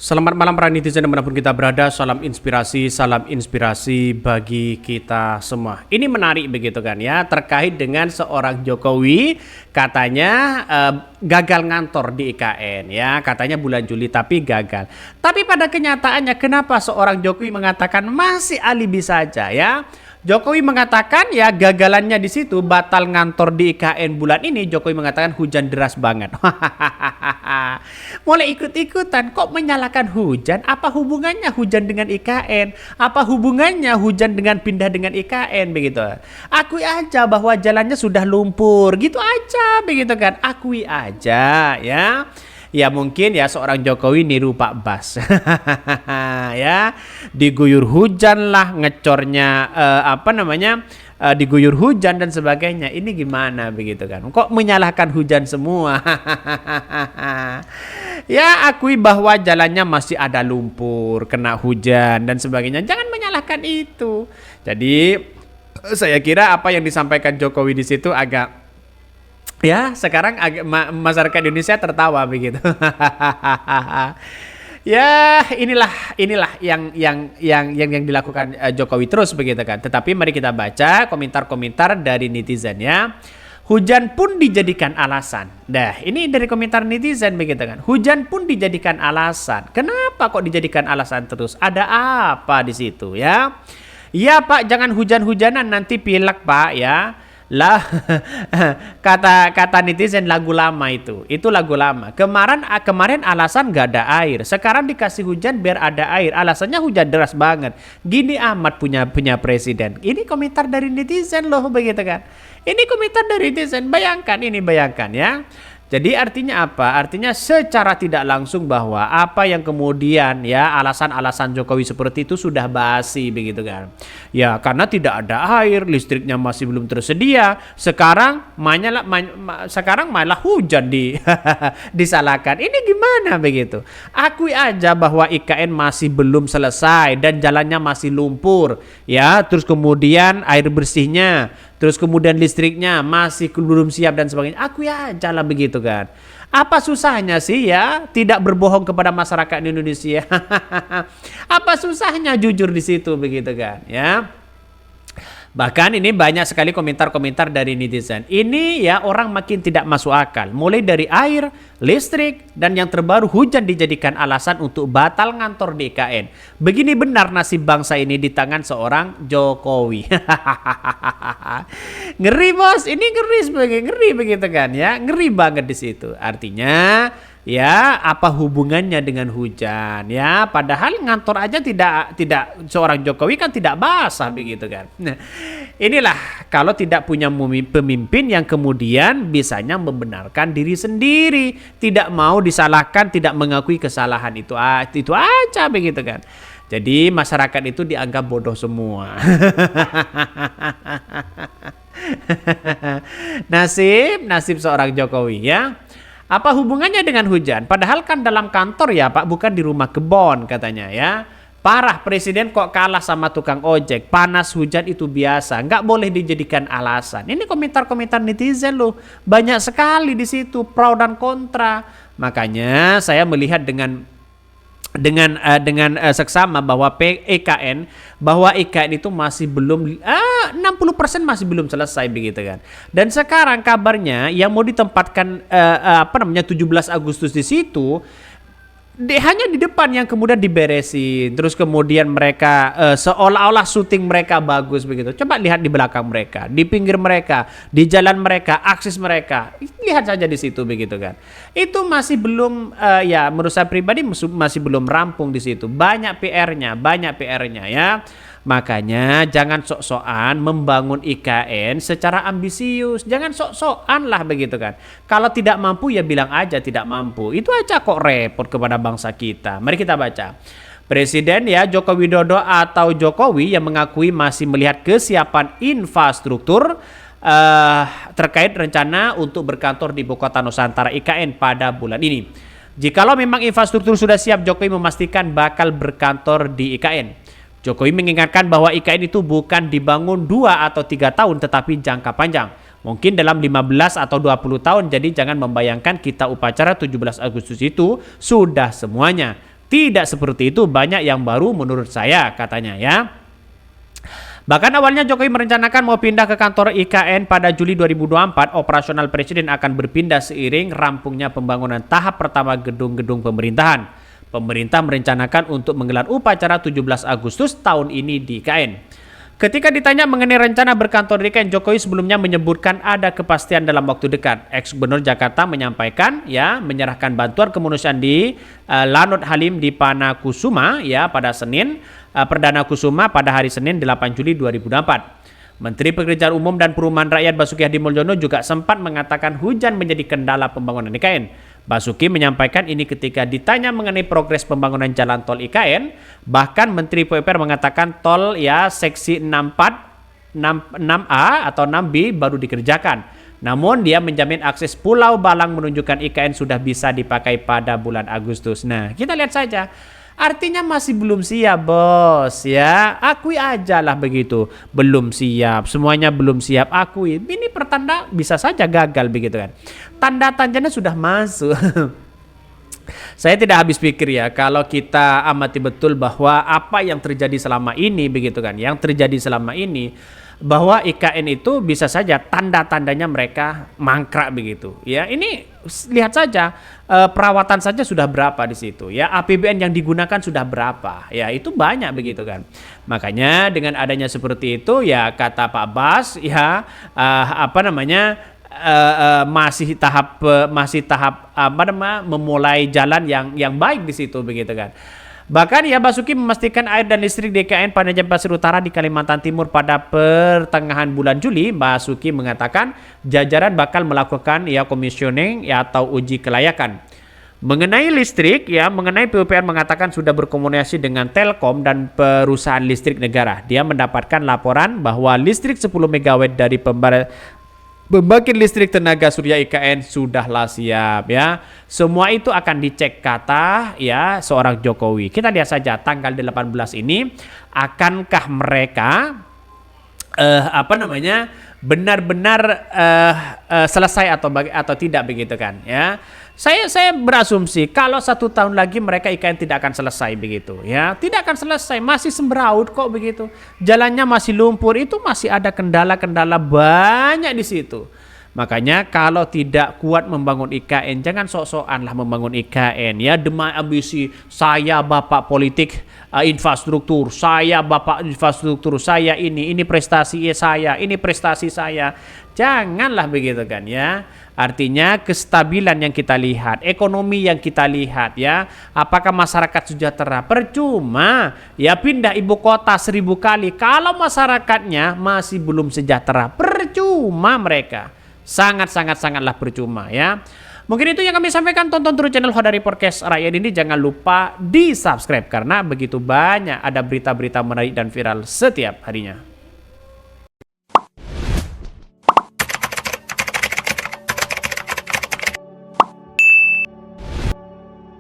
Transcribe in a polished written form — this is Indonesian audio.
Selamat malam para netizen dimanapun kita berada, salam inspirasi bagi kita semua. Ini menarik begitu kan ya, terkait dengan seorang Jokowi katanya gagal ngantor di IKN ya, katanya bulan Juli tapi gagal. Tapi pada kenyataannya kenapa seorang Jokowi mengatakan masih alibi saja ya? Jokowi mengatakan ya gagalannya di situ batal ngantor di IKN bulan ini. Jokowi mengatakan hujan deras banget. Mulai ikut-ikutan kok menyalahkan hujan? Apa hubungannya hujan dengan IKN? Apa hubungannya hujan dengan pindah dengan IKN begitu? Akui aja bahwa jalannya sudah lumpur, gitu aja begitu kan? Akui aja ya. Ya mungkin ya seorang Jokowi niru Pak Bas ya, diguyur hujan lah ngecornya diguyur hujan dan sebagainya. Ini gimana begitu kan, kok menyalahkan hujan semua? Ya akui bahwa jalannya masih ada lumpur, kena hujan dan sebagainya, jangan menyalahkan itu. Jadi saya kira apa yang disampaikan Jokowi di situ agak ya, sekarang masyarakat Indonesia tertawa begitu. Ya, inilah yang dilakukan Jokowi terus begitu kan. Tetapi mari kita baca komentar-komentar dari netizen ya. Hujan pun dijadikan alasan. Dah, ini dari komentar netizen begitu kan. Hujan pun dijadikan alasan. Kenapa kok dijadikan alasan terus? Ada apa di situ ya? Ya Pak, jangan hujan-hujanan nanti pilek Pak ya. Lah kata netizen lagu lama itu lagu lama. Kemarin alasan gak ada air, sekarang dikasih hujan biar ada air, alasannya hujan deras banget. Gini amat punya presiden. Ini komentar dari netizen loh begitu kan. Ini komentar dari netizen, bayangkan ya. Jadi artinya apa? Artinya secara tidak langsung bahwa apa yang kemudian ya alasan-alasan Jokowi seperti itu sudah basi begitu kan. Ya karena tidak ada air, listriknya masih belum tersedia. Sekarang malah hujan disalahkan. Ini gimana begitu? Akui aja bahwa IKN masih belum selesai dan jalannya masih lumpur ya. Terus kemudian air bersihnya, terus kemudian listriknya masih belum siap dan sebagainya. Akui aja lah begitu kan. Apa susahnya sih ya tidak berbohong kepada masyarakat Indonesia? Apa susahnya jujur di situ begitu kan ya? Bahkan ini banyak sekali komentar-komentar dari netizen. Ini ya orang makin tidak masuk akal. Mulai dari air, listrik, dan yang terbaru hujan dijadikan alasan untuk batal ngantor di IKN. Begini benar nasib bangsa ini di tangan seorang Jokowi. Ngeri bos, ini ngeri begitu kan ya. Ngeri banget di situ. Artinya ya apa hubungannya dengan hujan ya, padahal ngantor aja tidak seorang Jokowi kan tidak basah begitu kan. Nah, inilah kalau tidak punya pemimpin yang kemudian bisanya membenarkan diri sendiri, tidak mau disalahkan, tidak mengakui kesalahan itu aja begitu kan. Jadi masyarakat itu dianggap bodoh semua. nasib seorang Jokowi ya. Apa hubungannya dengan hujan? Padahal kan dalam kantor ya Pak, bukan di rumah kebon katanya ya. Parah, presiden kok kalah sama tukang ojek. Panas hujan itu biasa, nggak boleh dijadikan alasan. Ini komentar-komentar netizen loh, banyak sekali di situ pro dan kontra. Makanya saya melihat dengan seksama bahwa IKN itu masih belum 60% masih belum selesai begitu kan. Dan sekarang kabarnya yang mau ditempatkan 17 Agustus di situ hanya di depan yang kemudian diberesin. Terus kemudian mereka seolah-olah syuting mereka bagus begitu. Coba lihat di belakang mereka, di pinggir mereka, di jalan mereka, akses mereka. Lihat saja di situ begitu kan. Itu masih belum ya menurut saya pribadi masih belum rampung di situ. Banyak PR-nya ya. Makanya jangan sok-sokan membangun IKN secara ambisius. Jangan sok-sokan lah begitu kan. Kalau tidak mampu ya bilang aja tidak mampu. Itu aja kok repot kepada bangsa kita. Mari kita baca. Presiden ya Joko Widodo atau Jokowi yang mengakui masih melihat kesiapan infrastruktur terkait rencana untuk berkantor di Ibu Kota Nusantara IKN pada bulan ini. Jikalau memang infrastruktur sudah siap, Jokowi memastikan bakal berkantor di IKN. Jokowi mengingatkan bahwa IKN itu bukan dibangun 2 atau 3 tahun tetapi jangka panjang. Mungkin dalam 15 atau 20 tahun, jadi jangan membayangkan kita upacara 17 Agustus itu sudah semuanya. Tidak seperti itu, banyak yang baru menurut saya, katanya ya. Bahkan awalnya Jokowi merencanakan mau pindah ke kantor IKN pada Juli 2024, operasional Presiden akan berpindah seiring rampungnya pembangunan tahap pertama gedung-gedung pemerintahan. Pemerintah merencanakan untuk menggelar upacara 17 Agustus tahun ini di IKN. Ketika ditanya mengenai rencana berkantor di IKN, Jokowi sebelumnya menyebutkan ada kepastian dalam waktu dekat. Ex-Gubernur Jakarta menyampaikan ya menyerahkan bantuan kemanusiaan di Lanut Halim di Panakusuma ya pada Senin, Perdana Kusuma pada hari Senin 8 Juli 2024. Menteri Pekerjaan Umum dan Perumahan Rakyat Basuki Hadimulyono juga sempat mengatakan hujan menjadi kendala pembangunan IKN. Basuki menyampaikan ini ketika ditanya mengenai progres pembangunan jalan tol IKN. Bahkan Menteri PUPR mengatakan tol ya seksi 64, 6A atau 6B baru dikerjakan. Namun dia menjamin akses Pulau Balang menunjukkan IKN sudah bisa dipakai pada bulan Agustus. Nah, kita lihat saja. Artinya masih belum siap, bos ya. Akui aja lah begitu. Belum siap, semuanya belum siap, akui. Ini pertanda bisa saja gagal begitu kan. Tanda-tandanya sudah masuk. Saya tidak habis pikir ya kalau kita amati betul bahwa apa yang terjadi selama ini begitu kan. Yang terjadi selama ini bahwa IKN itu bisa saja tanda-tandanya mereka mangkrak begitu. Ya, ini lihat saja perawatan saja sudah berapa di situ. Ya, APBN yang digunakan sudah berapa. Ya, itu banyak begitu kan. Makanya dengan adanya seperti itu ya kata Pak Bas ya masih tahap memulai jalan yang baik di situ begitu kan. Bahkan ya Basuki memastikan air dan listrik DKN Penajam Pasir Utara di Kalimantan Timur pada pertengahan bulan Juli. Basuki mengatakan jajaran bakal melakukan ya commissioning ya atau uji kelayakan. Mengenai listrik ya, mengenai PUPR mengatakan sudah berkomunikasi dengan Telkom dan perusahaan listrik negara. Dia mendapatkan laporan bahwa listrik 10 MW dari pembangkit listrik tenaga surya IKN sudahlah siap ya. Semua itu akan dicek kata ya seorang Jokowi. Kita lihat saja tanggal 18 ini akankah mereka benar-benar selesai atau tidak begitu kan ya. Saya berasumsi kalau 1 tahun lagi mereka IKN tidak akan selesai begitu ya. Tidak akan selesai, masih sembraut kok begitu. Jalannya masih lumpur, itu masih ada kendala-kendala banyak di situ. Makanya kalau tidak kuat membangun IKN, jangan sok-sokan lah membangun IKN ya. Demi ambisi saya bapak politik infrastruktur, saya bapak infrastruktur, saya ini prestasi saya, ini prestasi saya. Janganlah begitu kan ya. Artinya kestabilan yang kita lihat, ekonomi yang kita lihat ya, apakah masyarakat sejahtera? Percuma ya pindah ibu kota 1000 kali kalau masyarakatnya masih belum sejahtera. Percuma mereka. Sangatlah percuma ya. Mungkin itu yang kami sampaikan. Tonton terus channel Hodari Podcast Rakyat ini. Jangan lupa di subscribe karena begitu banyak ada berita-berita menarik dan viral setiap harinya.